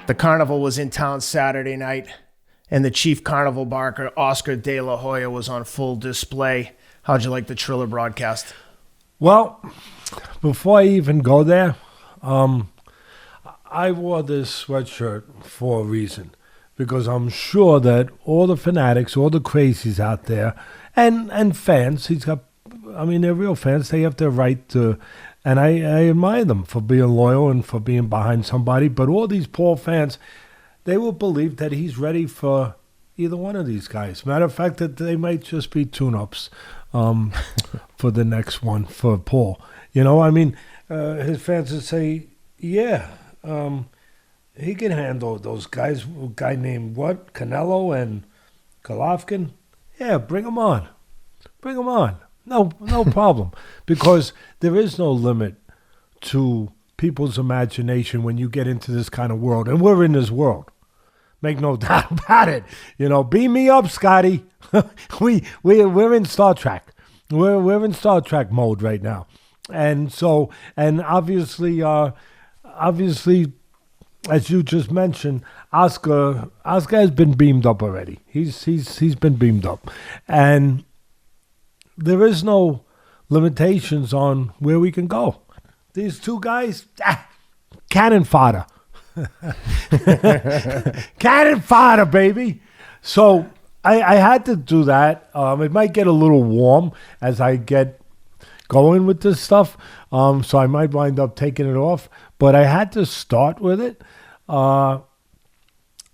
The carnival was in town Saturday night, and the chief carnival barker, Oscar de la Hoya, was on full display. How'd you like the Triller broadcast? Well, before I even go there, I wore this sweatshirt for a reason. Because I'm sure that all the fanatics, all the crazies out there, and fans, they're real fans. They have their right to, and I admire them for being loyal and for being behind somebody. But all these Paul fans, they will believe that he's ready for either one of these guys. Matter of fact, that they might just be tune-ups for the next one for Paul. His fans would say, yeah, he can handle those guys. A guy named Canelo and Golovkin? Yeah, bring them on. Bring them on. No problem. Because there is no limit to people's imagination when you get into this kind of world. And we're in this world. Make no doubt about it. Beam me up, Scotty. We're in Star Trek. We're in Star Trek mode right now. And so, and obviously, as you just mentioned, Oscar has been beamed up already. He's been beamed up, and there is no limitations on where we can go. These two guys, cannon fodder, cannon fodder, baby. So I had to do that. It might get a little warm as I get going with this stuff, so I might wind up taking it off. But I had to start with it.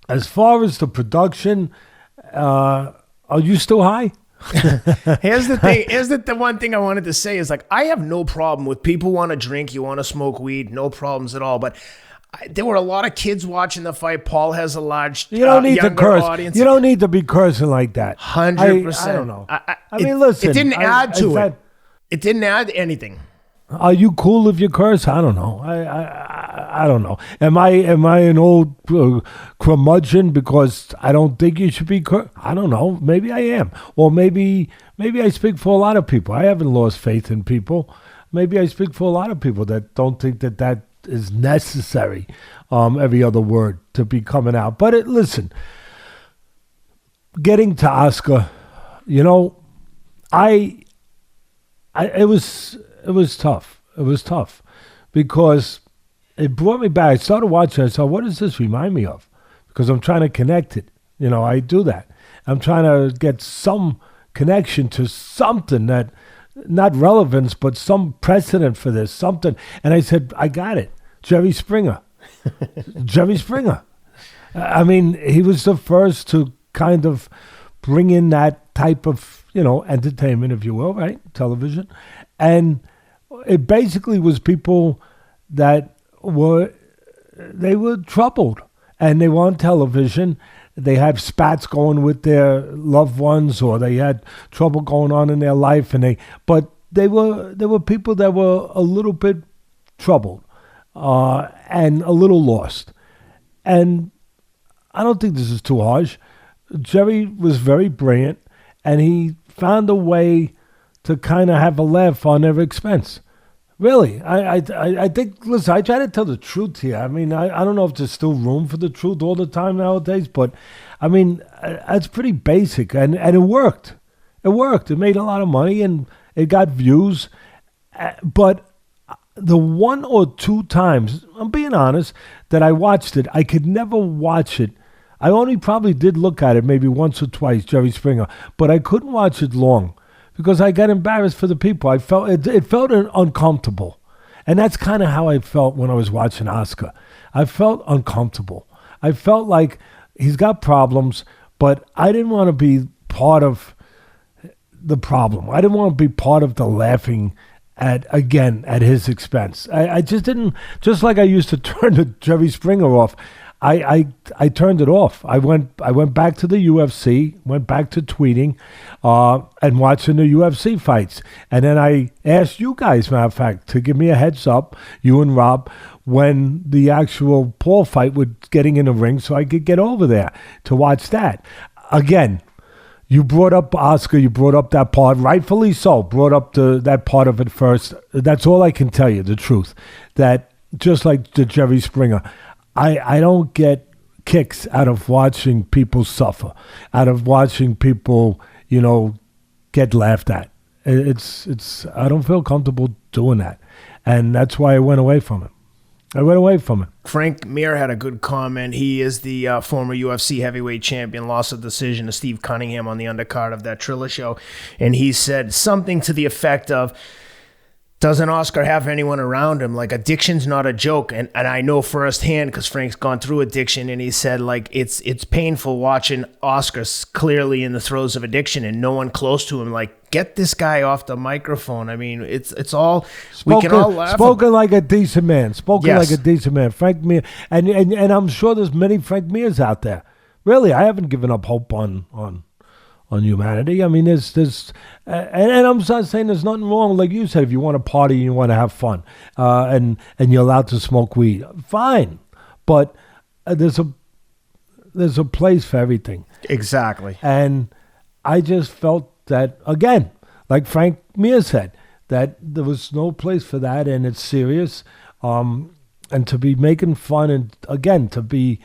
As far as the production, are you still high? Here's the thing. The one thing I wanted to say is, like, I have no problem with people want to drink, you want to smoke weed, no problems at all. But there were a lot of kids watching the fight. Paul has a large you don't need to curse. audience. You don't need to be cursing like that. 100%. I don't know. I mean, listen. It didn't add to it. It didn't add anything. Are you cool if you curse? I don't know. I don't know. Am I an old curmudgeon because I don't think you should be curse? I don't know. Maybe I am. Or maybe I speak for a lot of people. I haven't lost faith in people. Maybe I speak for a lot of people that don't think that is necessary, every other word to be coming out. But listen, getting to Oscar, it was tough. It was tough because it brought me back. I started watching. I saw, what does this remind me of? Because I'm trying to connect it. I do that. I'm trying to get some connection to something that, not relevance, but some precedent for this, something. And I said, I got it. Jerry Springer. Jerry Springer. I mean, he was the first to kind of bring in that type of, entertainment, if you will, right? Television. And it basically was people that were troubled. And they were on television. They had spats going with their loved ones, or they had trouble going on in their life. But there were people that were a little bit troubled and a little lost. And I don't think this is too harsh. Jerry was very brilliant, and he found a way to kind of have a laugh on their expense. Really, I think, listen, I try to tell the truth here. I mean, I don't know if there's still room for the truth all the time nowadays, but I mean, it's pretty basic, and it worked. It worked. It made a lot of money, and it got views. But the one or two times, I'm being honest, that I watched it, I could never watch it. I only probably did look at it maybe once or twice, Jerry Springer, but I couldn't watch it long. Because I got embarrassed for the people. I felt it felt uncomfortable. And that's kind of how I felt when I was watching Oscar. I felt uncomfortable. I felt like he's got problems, but I didn't want to be part of the problem. I didn't want to be part of the laughing at his expense. I just didn't, just like I used to turn the Jerry Springer off. I turned it off. I went back to the UFC, went back to tweeting, and watching the UFC fights. And then I asked you guys, matter of fact, to give me a heads up, you and Rob, when the actual Paul fight was getting in the ring, so I could get over there to watch that. Again, you brought up Oscar, you brought up that part, rightfully so, brought up that part of it first. That's all I can tell you, the truth. That just like the Jerry Springer, I don't get kicks out of watching people suffer, out of watching people, get laughed at. It's I don't feel comfortable doing that. And that's why I went away from it. Frank Mir had a good comment. He is the former UFC heavyweight champion, lost a decision to Steve Cunningham on the undercard of that Triller show. And he said something to the effect of, doesn't Oscar have anyone around him? Like, addiction's not a joke. And I know firsthand because Frank's gone through addiction, and he said, like, it's painful watching Oscar clearly in the throes of addiction and no one close to him. Like, get this guy off the microphone. I mean, it's all, we can all laugh. Spoken like a decent man. Frank Mir. And I'm sure there's many Frank Mirs out there. Really, I haven't given up hope on humanity. I mean, there's and I'm not saying there's nothing wrong. Like you said, if you want to party and you want to have fun, and you're allowed to smoke weed, fine. But there's a place for everything. Exactly. And I just felt that, again, like Frank Mir said, that there was no place for that, and it's serious. And to be making fun, and again, to be,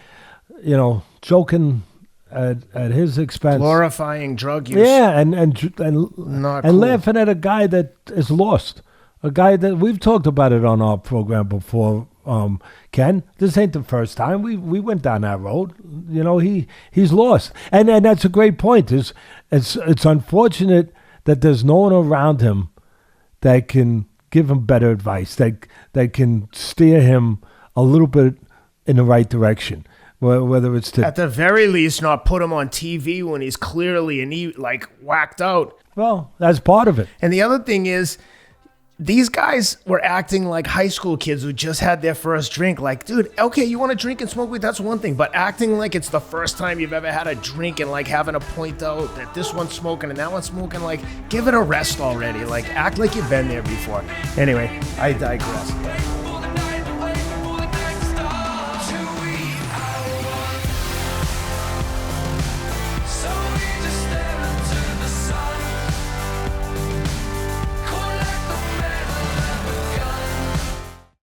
joking at his expense, glorifying drug use, and laughing at a guy that is lost, a guy that we've talked about it on our program before. Ken, this ain't the first time we went down that road. He's lost, and that's a great point. It's unfortunate that there's no one around him that can give him better advice, that can steer him a little bit in the right direction. Whether it's to, at the very least, not put him on TV when he's clearly whacked out. Well, that's part of it. And the other thing is, these guys were acting like high school kids who just had their first drink. Like, dude, okay, you want to drink and smoke weed, that's one thing. But acting like it's the first time you've ever had a drink and like having to point out that this one's smoking and that one's smoking, like, give it a rest already. Like, act like you've been there before. Anyway, I digress.